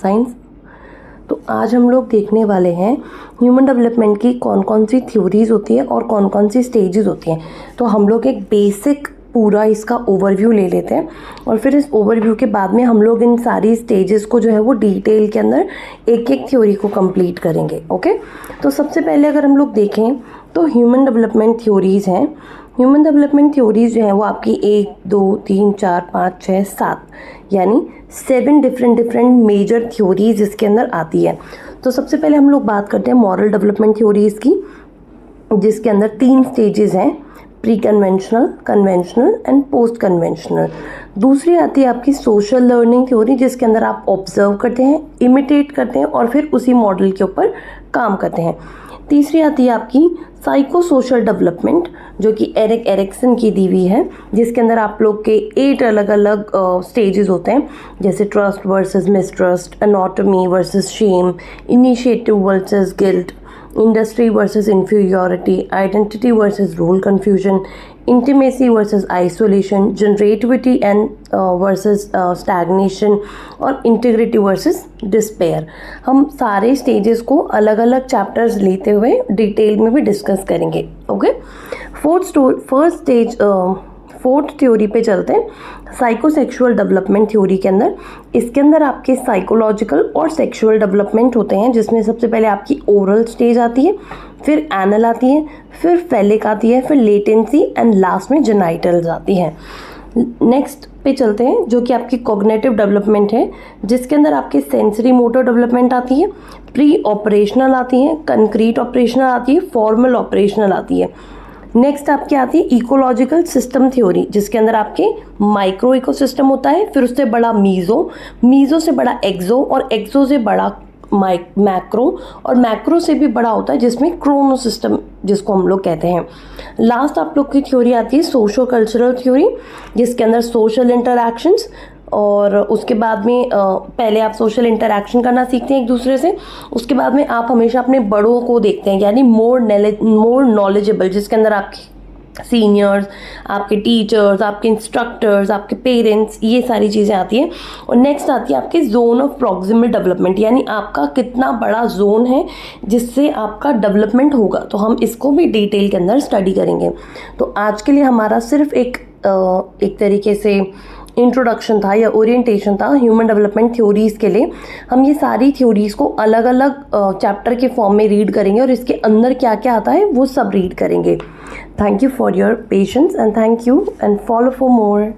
Science. तो आज हम लोग देखने वाले हैं ह्यूमन डेवलपमेंट की कौन कौन सी थ्योरीज होती है और कौन कौन सी स्टेजेस होती हैं। तो हम लोग एक बेसिक पूरा इसका ओवरव्यू ले लेते हैं और फिर इस ओवरव्यू के बाद में हम लोग इन सारी स्टेजेस को जो है वो डिटेल के अंदर एक एक थ्योरी को कंप्लीट करेंगे। ओके, तो सबसे पहले अगर हम लोग देखें तो ह्यूमन डेवलपमेंट थ्योरीज हैं। ह्यूमन डेवलपमेंट थ्योरीज जो है वो आपकी 1 2 3 4 5 6 7 यानी 7 डिफरेंट मेजर थ्योरीज इसके अंदर आती है। तो सबसे पहले हम लोग बात करते हैं मॉरल डेवलपमेंट थ्योरीज की, जिसके अंदर 3 स्टेजेस हैं, pre conventional, conventional and post conventional. दूसरी आती है आपकी सोशल लर्निंग थ्योरी, जिसके अंदर आप ऑब्जर्व करते हैं, इमिटेट करते हैं और फिर उसी मॉडल के ऊपर काम करते हैं। तीसरी आती है आपकी साइको सोशल डेवलपमेंट, जो कि एरिक एरिक्सन की दी हुई है, जिसके अंदर आप लोग के 8 अलग अलग स्टेजेस होते हैं, जैसे trust versus mistrust, anatomy versus shame, initiative versus guilt, industry versus inferiority, identity versus role confusion, intimacy versus isolation, generativity and versus stagnation और इंटीग्रिटी वर्सेस डिस्पेयर। हम सारे स्टेजेस को अलग अलग चैप्टर्स लेते हुए डिटेल में भी डिस्कस करेंगे। ओके, फोर्थ थ्योरी पे चलते हैं, साइकोसेक्सुअल डेवलपमेंट थ्योरी के अंदर। इसके अंदर आपके साइकोलॉजिकल और सेक्सुअल डेवलपमेंट होते हैं, जिसमें सबसे पहले आपकी ओरल स्टेज आती है, फिर एनल आती है, फिर फेलिक आती है, फिर लेटेंसी एंड लास्ट में जेनाइटल्स आती है। नेक्स्ट पे चलते हैं, जो कि आपकी कॉग्निटिव डेवलपमेंट है, जिसके अंदर आपके सेंसरी मोटर डेवलपमेंट आती है, प्री ऑपरेशनल आती है, कंक्रीट ऑपरेशनल आती है, फॉर्मल ऑपरेशनल आती है। नेक्स्ट आपकी आती है इकोलॉजिकल सिस्टम थ्योरी, जिसके अंदर आपके माइक्रो इकोसिस्टम होता है, फिर उससे बड़ा मीज़ो से बड़ा एक्सो और एक्सो से बड़ा मैक्रो और मैक्रो से भी बड़ा होता है, जिसमें क्रोनो सिस्टम जिसको हम लोग कहते हैं। लास्ट आप लोग की थ्योरी आती है सोशो कल्चरल थ्योरी, जिसके अंदर सोशल इंटरैक्शंस और उसके बाद में पहले आप सोशल इंटरैक्शन करना सीखते हैं एक दूसरे से, उसके बाद में आप हमेशा अपने बड़ों को देखते हैं, यानी मोर नॉलेजेबल, जिसके अंदर आपके सीनियर्स, आपके टीचर्स, आपके इंस्ट्रक्टर्स, आपके पेरेंट्स, ये सारी चीज़ें आती हैं। और नेक्स्ट आती है आपके जोन ऑफ प्रॉक्सिमल डेवलपमेंट, यानी आपका कितना बड़ा जोन है जिससे आपका डेवलपमेंट होगा। तो हम इसको भी डिटेल के अंदर स्टडी करेंगे। तो आज के लिए हमारा सिर्फ एक तरीके से इंट्रोडक्शन था या ओरिएंटेशन था ह्यूमन डेवलपमेंट थ्योरीज़ के लिए। हम ये सारी थ्योरीज़ को अलग अलग चैप्टर के फॉर्म में रीड करेंगे और इसके अंदर क्या क्या आता है वो सब रीड करेंगे। Thank you for your patience and thank you and follow for more.